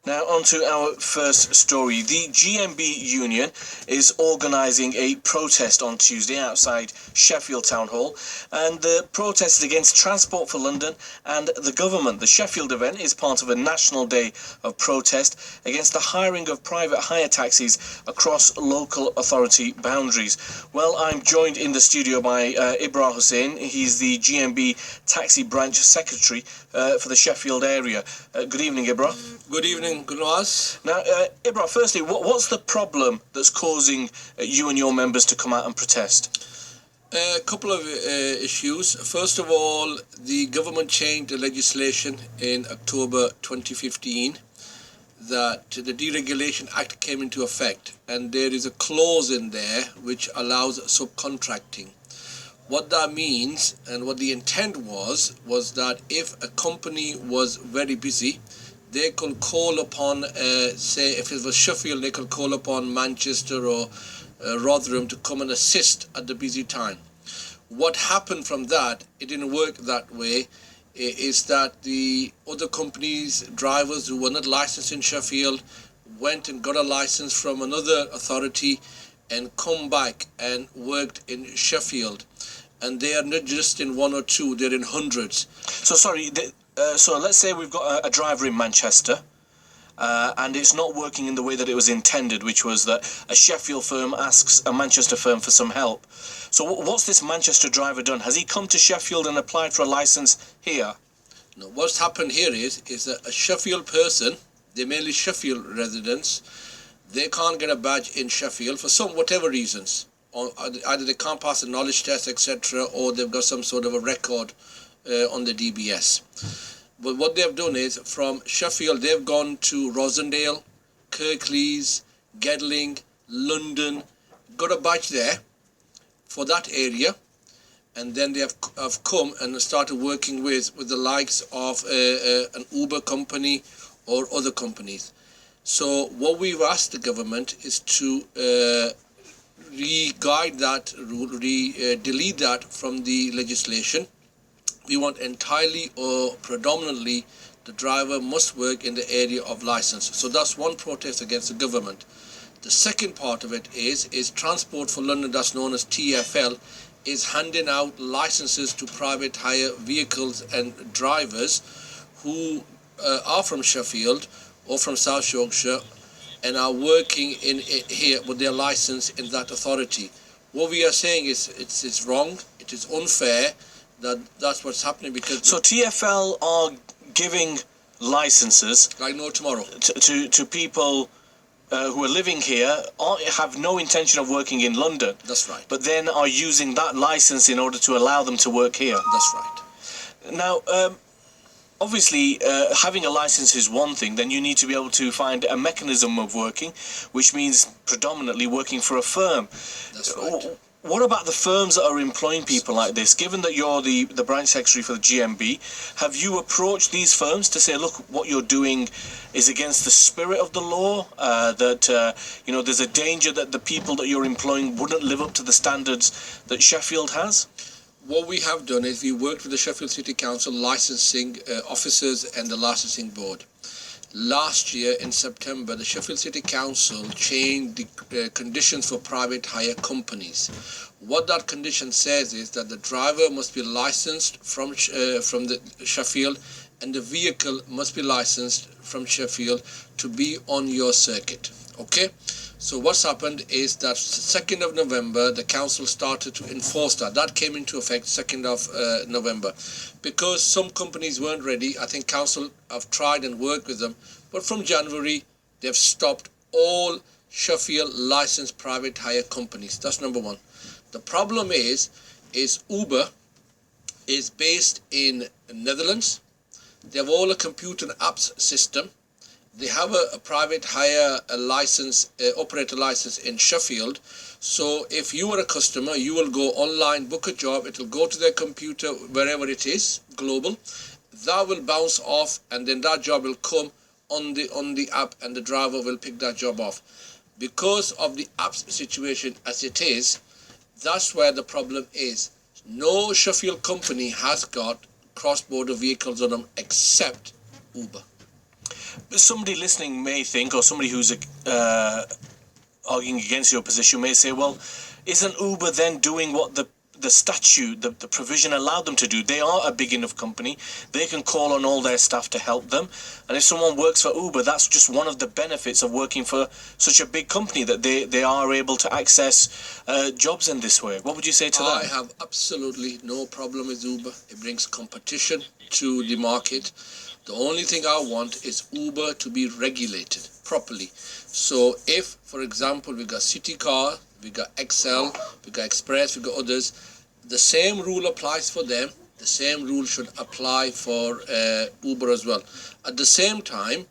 Now, on to our first story. The GMB Union is organising a protest on Tuesday outside Sheffield Town Hall, and the protest is against Transport for London and the government. The Sheffield event is part of a national day of protest against the hiring of private hire taxis across local authority boundaries. Well, I'm joined in the studio by Ibra Hussain. He's the GMB Taxi Branch Secretary for the Sheffield area. Good evening, Ibra. Good evening, Gulwas. Now, Ibra, firstly, what's the problem that's causing you and your members to come out and protest? A couple of issues. First of all, the government changed the legislation in October 2015 that the Deregulation Act came into effect, and there is a clause in there which allows subcontracting. What that means and what the intent was that if a company was very busy, they could call upon, say, if it was Sheffield, they could call upon Manchester or Rotherham to come and assist at the busy time. What happened from that, it didn't work that way, is that the other companies, drivers who were not licensed in Sheffield, went and got a license from another authority and come back and worked in Sheffield. And they are not just in one or two, they're in hundreds. So, sorry, so let's say we've got a driver in Manchester, and it's not working in the way that it was intended, which was that a Sheffield firm asks a Manchester firm for some help. So what's this Manchester driver done? Has he come to Sheffield and applied for a license here? No, what's happened here is that a Sheffield person, they're mainly Sheffield residents, they can't get a badge in Sheffield for whatever reasons. Or either they can't pass a knowledge test, etc., or they've got some sort of a record on the DBS. But what they've done is, from Sheffield, they've gone to Rosendale, Kirklees, Gedling, London, got a badge there for that area, and then they have come and started working with the likes of an Uber company or other companies. So what we've asked the government is to re-guide that rule, delete that from the legislation. We want entirely or predominantly the driver must work in the area of license. So that's one protest against the government. The second part of it is Transport for London, that's known as TfL, is handing out licenses to private hire vehicles and drivers who are from Sheffield or from South Yorkshire and are working in here with their license in that authority. What we are saying is it's wrong, it is unfair, that's what's happening because... So TfL are giving licenses like no tomorrow to people who are living here, have no intention of working in London. That's right. But then are using that license in order to allow them to work here. That's right. Now, obviously, having a license is one thing. Then you need to be able to find a mechanism of working, which means predominantly working for a firm. That's right. What about the firms that are employing people like this? Given that you're the branch secretary for the GMB, have you approached these firms to say, look, what you're doing is against the spirit of the law, that there's a danger that the people that you're employing wouldn't live up to the standards that Sheffield has? What we have done is we worked with the Sheffield City Council licensing officers and the licensing board. Last year in September, the Sheffield City Council changed the conditions for private hire companies. What that condition says is that the driver must be licensed from the Sheffield, and the vehicle must be licensed from Sheffield to be on your circuit. Okay? So what's happened is that 2nd of November, the council started to enforce that. That came into effect 2nd of November. Because some companies weren't ready, I think council have tried and worked with them. But from January, they've stopped all Sheffield licensed private hire companies. That's number one. The problem is Uber is based in Netherlands. They have all a computer and apps system. They have a private hire license, operator license in Sheffield. So if you are a customer, you will go online, book a job, it will go to their computer wherever it is, global. That will bounce off, and then that job will come on the app, and the driver will pick that job off. Because of the apps situation as it is, that's where the problem is. No Sheffield company has got cross-border vehicles on them except Uber. somebody listening may think, or somebody who's arguing against your position may say, well, isn't Uber then doing what the statute, the provision allowed them to do? They are a big enough company. They can call on all their staff to help them. And if someone works for Uber, that's just one of the benefits of working for such a big company, that they are able to access jobs in this way. What would you say to that? I have absolutely no problem with Uber. It brings competition to the market. The only thing I want is Uber to be regulated properly. So if, for example, we got City Car, we got XL, we got Express, we got others, the same rule applies for them. The same rule should apply for Uber as well. At the same time,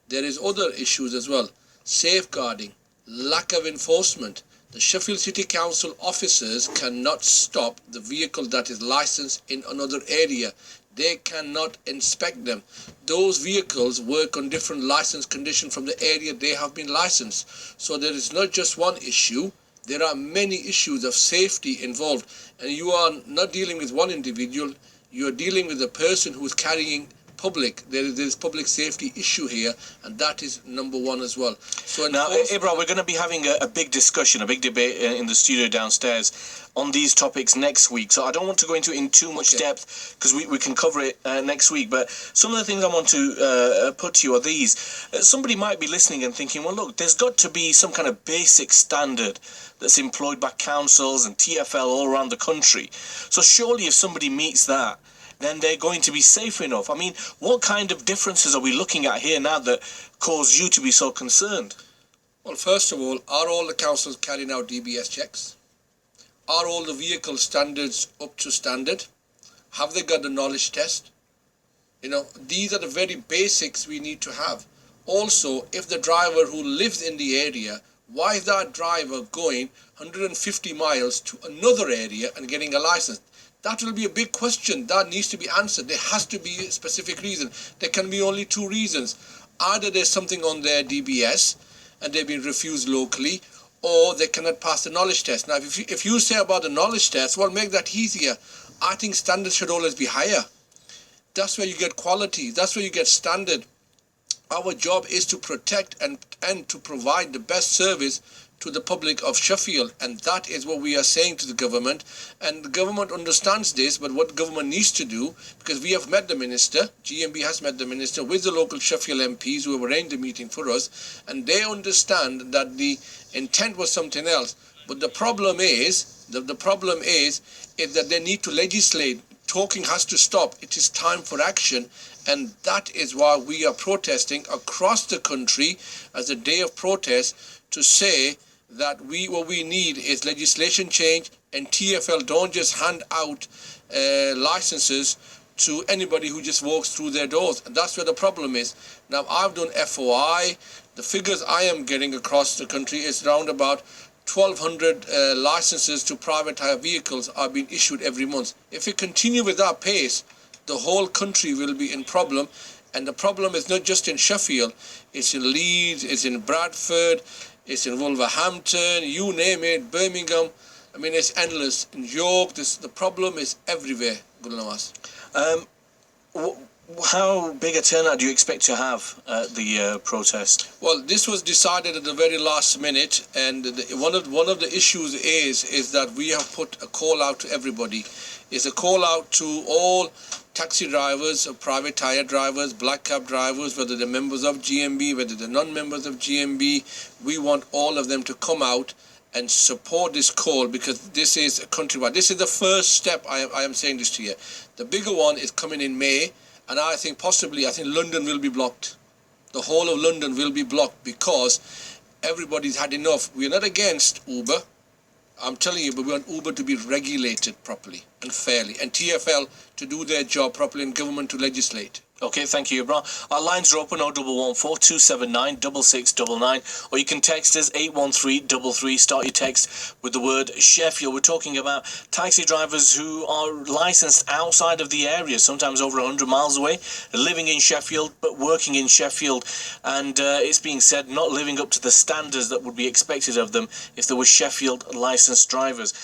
there is other issues as well. Safeguarding, lack of enforcement. The Sheffield City Council officers cannot stop the vehicle that is licensed in another area. They cannot inspect them. Those vehicles work on different license conditions from the area they have been licensed. So there is not just one issue. There are many issues of safety involved. And you are not dealing with one individual. You are dealing with a person who is carrying public. There is public safety issue here, and that is number one as well. So now, Ibra, we're going to be having a big discussion, a big debate in the studio downstairs on these topics next week. So I don't want to go into it in too much depth, because we can cover it next week. But some of the things I want to put to you are these. Somebody might be listening and thinking, well, look, there's got to be some kind of basic standard that's employed by councils and TfL all around the country. So surely if somebody meets that, then they're going to be safe enough. I mean, what kind of differences are we looking at here now that cause you to be so concerned? Well, first of all, are all the councils carrying out DBS checks? Are all the vehicle standards up to standard? Have they got the knowledge test? You know, these are the very basics we need to have. Also, if the driver who lives in the area, why is that driver going 150 miles to another area and getting a license? That will be a big question that needs to be answered. There has to be a specific reason. There can be only two reasons. Either there's something on their DBS and they've been refused locally, or they cannot pass the knowledge test. Now, if you say about the knowledge test, well, make that easier. I think standards should always be higher. That's where you get quality. That's where you get standard. Our job is to protect and to provide the best service to the public of Sheffield, and that is what we are saying to the government. And the government understands this, but what government needs to do, because we have met the minister, GMB has met the minister with the local Sheffield MPs who have arranged the meeting for us, and they understand that the intent was something else. But the problem is that they need to legislate. Talking has to stop. It is time for action, and that is why we are protesting across the country as a day of protest, to say that what we need is legislation change, and TfL don't just hand out licenses to anybody who just walks through their doors. And that's where the problem is. Now, I've done FOI. The figures I am getting across the country is around about 1,200 licenses to private hire vehicles are being issued every month. If we continue with that pace, the whole country will be in problem. And the problem is not just in Sheffield. It's in Leeds, it's in Bradford, it's in Wolverhampton, you name it, Birmingham. I mean, it's endless. In York, the problem is everywhere, Gul Nawaz. How big a turnout do you expect to have at the protest? Well, this was decided at the very last minute, and one of the issues is that we have put a call out to everybody. It's a call out to all taxi drivers, private tire drivers, black cab drivers, whether they're members of GMB, whether they're non-members of GMB. We want all of them to come out and support this call, because this is countrywide. This is the first step. I am saying this to you. The bigger one is coming in May, and I think London will be blocked. The whole of London will be blocked, because everybody's had enough. We're not against Uber. I'm telling you, but we want Uber to be regulated properly and fairly, and TfL to do their job properly, and government to legislate. Okay, thank you, Ibra. Our lines are open 0114 279 6699, or you can text us 81333. Start your text with the word Sheffield. We're talking about taxi drivers who are licensed outside of the area, sometimes over 100 miles away, living in Sheffield but working in Sheffield, and it's being said not living up to the standards that would be expected of them if there were Sheffield licensed drivers.